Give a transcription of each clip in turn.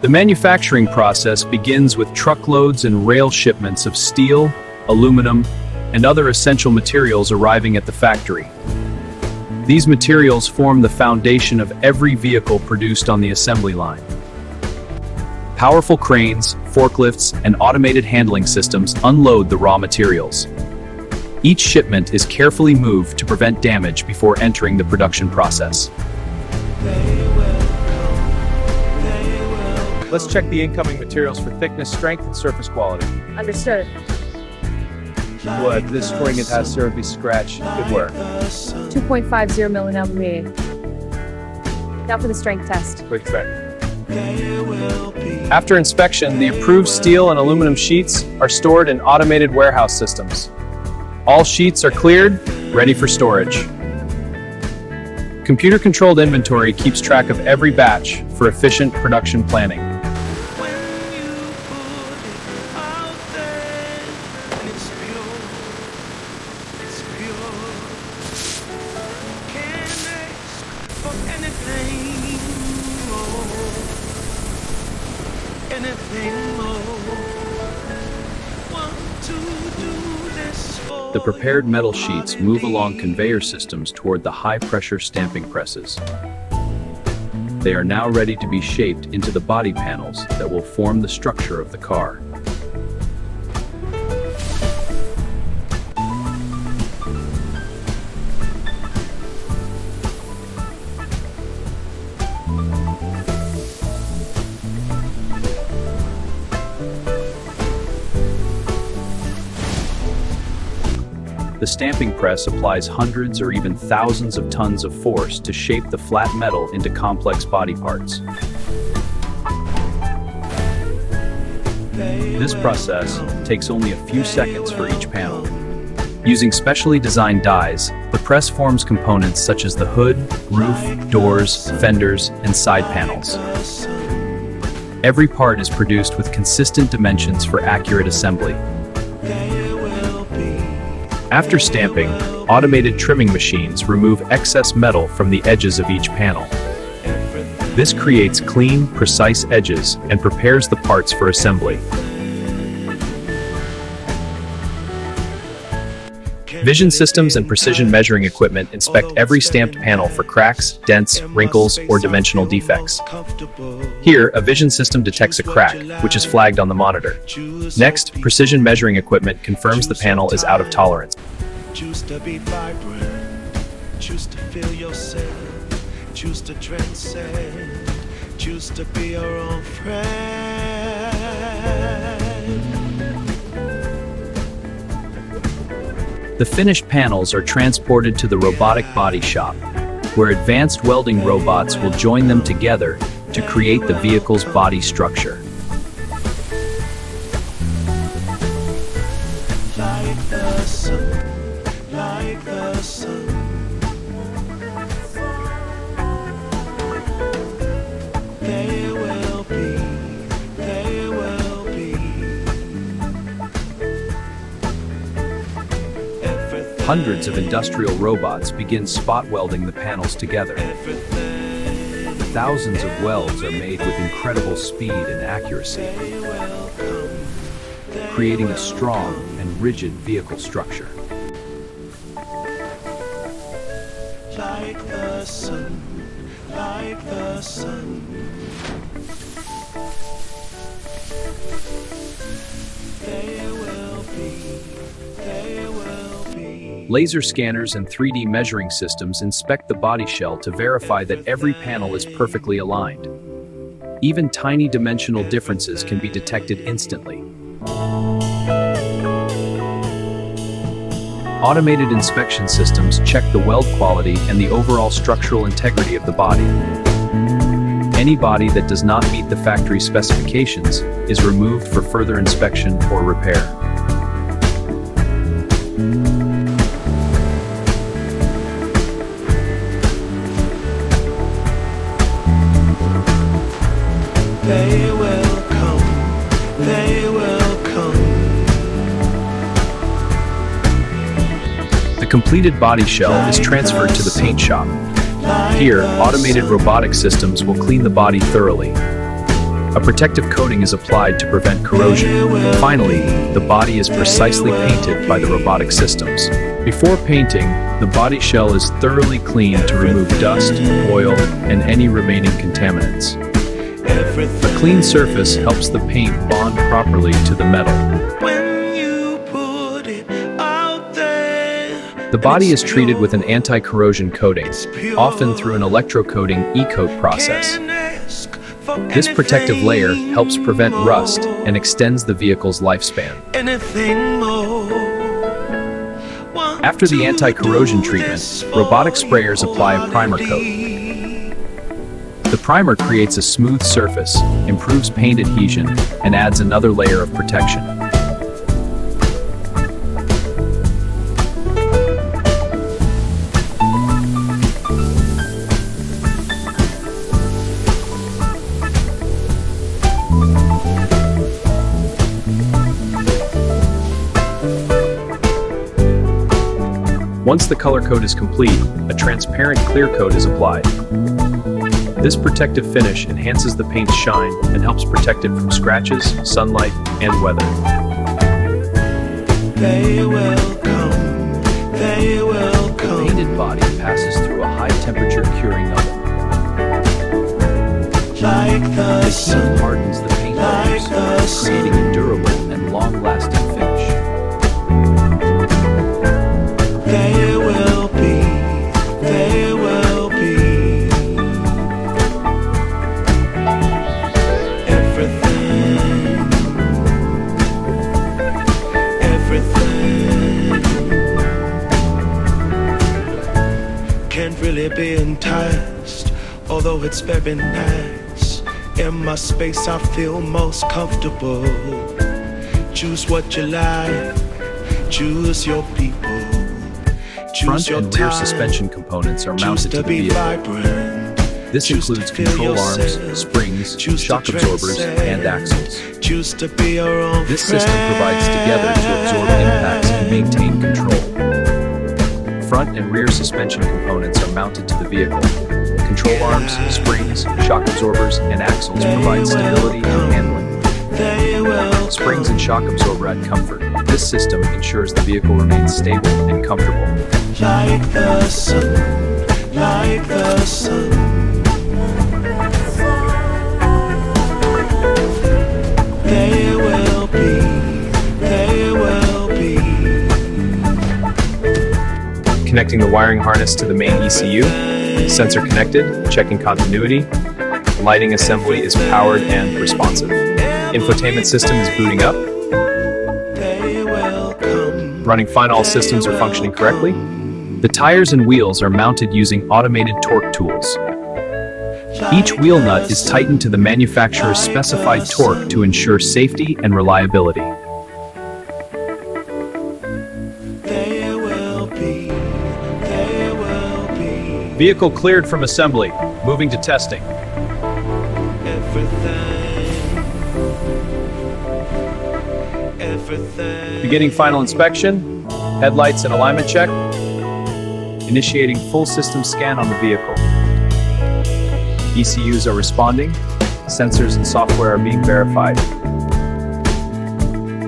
The manufacturing process begins with truckloads and rail shipments of steel, aluminum, and other essential materials arriving at the factory. These materials form the foundation of every vehicle produced on the assembly line. Powerful cranes, forklifts, and automated handling systems unload the raw materials. Each shipment is carefully moved to prevent damage before entering the production process. Let's check the incoming materials for thickness, strength, and surface quality. Understood. Wood, this spring it has surface scratch. Good work. 2.50 millimeters. Now for the strength test. Quick check. After inspection, the approved steel and aluminum sheets are stored in automated warehouse systems. All sheets are cleared, ready for storage. Computer-controlled inventory keeps track of every batch for efficient production planning. The prepared metal sheets move along conveyor systems toward the high-pressure stamping presses. They are now ready to be shaped into the body panels that will form the structure of the car. The stamping press applies hundreds or even thousands of tons of force to shape the flat metal into complex body parts. This process takes only a few seconds for each panel. Using specially designed dies, the press forms components such as the hood, roof, doors, fenders, and side panels. Every part is produced with consistent dimensions for accurate assembly. After stamping, automated trimming machines remove excess metal from the edges of each panel. This creates clean, precise edges and prepares the parts for assembly. Vision systems and precision measuring equipment inspect every stamped panel for cracks, dents, wrinkles, or dimensional defects. Here, a vision system detects a crack, which is flagged on the monitor. Next, precision measuring equipment confirms the panel is out of tolerance. Choose to be vibrant, choose to feel yourself, choose to transcend, choose to be your own friend. The finished panels are transported to the robotic body shop, where advanced welding robots will join them together to create the vehicle's body structure. Like the sun, like the sun. They will be, they will be. Everything, Hundreds of industrial robots begin spot welding the panels together. everything. Thousands of welds are made with incredible speed and accuracy, They will come. creating a strong and rigid vehicle structure. Like the sun, like the sun. They will be, they will be. Laser scanners and 3D measuring systems inspect the body shell to verify that every panel is perfectly aligned. Even tiny dimensional differences can be detected instantly. Automated inspection systems check the weld quality and the overall structural integrity of the body. Any body that does not meet the factory specifications is removed for further inspection or repair. They will come, they will come. The completed body shell is transferred to the paint shop. Here, automated robotic systems will clean the body thoroughly. A protective coating is applied to prevent corrosion. Finally, the body is precisely painted by the robotic systems. Before painting, the body shell is thoroughly cleaned to remove dust, oil, and any remaining contaminants. A clean surface helps the paint bond properly to the metal. When you put it out there, The body is treated with an anti-corrosion coating, often through an electrocoating e-coat process. This protective layer helps prevent rust and extends the vehicle's lifespan. anything more. After the anti-corrosion treatment, robotic sprayers apply a primer coat. The primer creates a smooth surface, improves paint adhesion, and adds another layer of protection. Once the color coat is complete, a transparent clear coat is applied. This protective finish enhances the paint's shine and helps protect it from scratches, sunlight, and weather. They will come, they will The come. painted body passes through a high-temperature curing oven. Like the The heat sun, hardens the paint like layers, the sun. creating a durable and long-lasting finish. They will be, they will be. Everything, everything can't really be enticed, although it's very nice. In my space I feel most comfortable. Choose what you like, choose your people. Front Choose your and rear time. suspension components are Choose mounted to to the be vehicle. vibrant. This Choose to includes feel control arms, yourself. springs, Choose to shock absorbers, transcend. and axles. Choose to be your own This system provides together to absorb impacts and maintain control. Front and rear suspension components are mounted to the vehicle. Control arms, springs, shock absorbers, and axles provide stability and handling. They will Springs and shock absorber add comfort. This system ensures the vehicle remains stable and comfortable. like the sun, like the sun. They will be, they will be. Connecting the wiring harness to the main ECU. Sensor connected, checking continuity. Lighting assembly is powered and responsive. Infotainment system is booting up. They will come. Running fine, all systems are functioning correctly. The tires and wheels are mounted using automated torque tools. Each wheel nut is tightened to the manufacturer's specified torque to ensure safety and reliability. They will be, they will be. Vehicle cleared from assembly. Moving to testing. Everything. Beginning final inspection. Headlights and alignment check. Initiating full system scan on the vehicle. ECUs are responding. Sensors and software are being verified.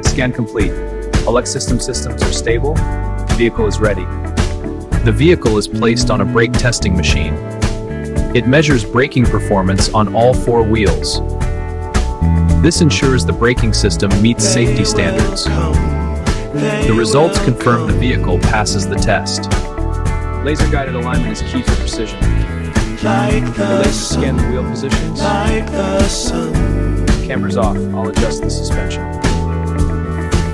Scan complete. All system systems are stable. Vehicle is ready. The vehicle is placed on a brake testing machine. It measures braking performance on all four wheels. This ensures the braking system meets safety standards. The results confirm the vehicle passes the test. Laser-guided alignment is key for precision. Like The the laser sun, scan the wheel positions. like the sun. Camera's off. I'll adjust the suspension.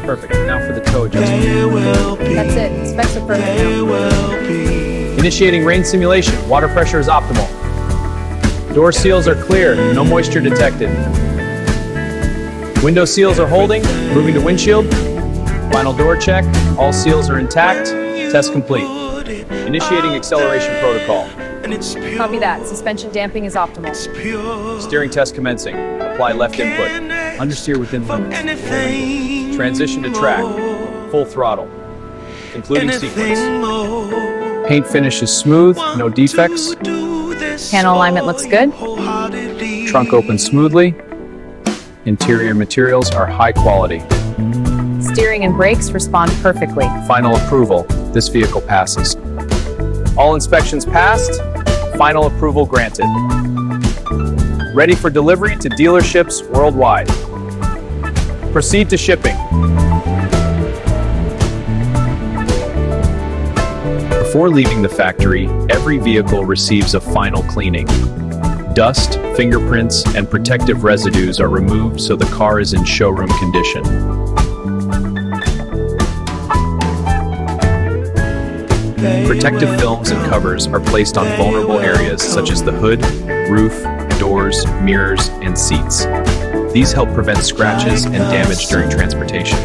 Perfect. Now for the toe adjustment. They will be, That's it. Specs are perfect they now. will be. Initiating rain simulation. Water pressure is optimal. Door seals are clear. No moisture detected. Window seals are holding. Moving to windshield. Final door check. All seals are intact. Test complete. Initiating acceleration protocol. And it's pure, Copy that. Suspension damping is optimal. it's pure. Steering test commencing. Apply left input. Understeer within limits. Anything Transition to track. Full throttle. Concluding sequence. anything more. Paint finish is smooth. No defects. To do this Panel alignment looks good. wholeheartedly. Trunk opens smoothly. Interior materials are high quality. Steering and brakes respond perfectly. Final approval. This vehicle passes. All inspections passed. Final approval granted. Ready for delivery to dealerships worldwide. Proceed to shipping. Before leaving the factory, every vehicle receives a final cleaning. Dust, fingerprints, and protective residues are removed so the car is in showroom condition. Protective films and covers are placed on vulnerable areas such as the hood, roof, doors, mirrors, and seats. These help prevent scratches and damage during transportation.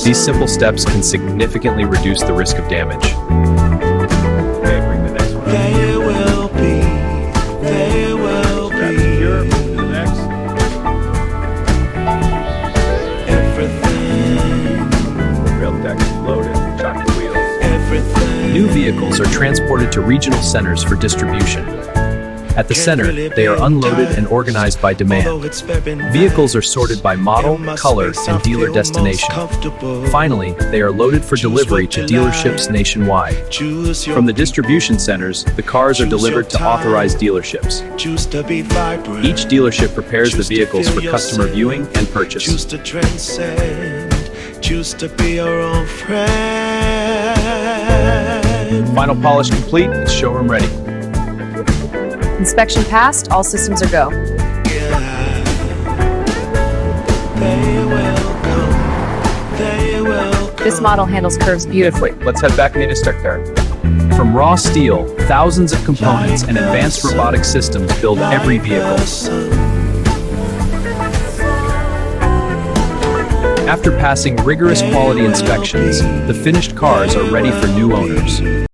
These simple steps can significantly reduce the risk of damage. Okay, bring the next one up. There will be. Everything. Rail deck loaded. Chocolate wheels. Everything. New vehicles are transported to regional centers for distribution. At the center, they are unloaded and organized by demand. Vehicles are sorted by model, color, and dealer destination. Finally, they are loaded for delivery to dealerships nationwide. From the distribution centers, the cars are delivered to authorized dealerships. Each dealership prepares the vehicles for customer viewing and purchase. Choose to transcend. Choose to be your own friend. Final polish complete. It's showroom ready. Inspection passed, all systems are go. This model handles curves beautifully. Let's head back into Stuttgart. From raw steel, thousands of components and advanced robotic systems build every vehicle. After passing rigorous quality inspections, the finished cars are ready for new owners.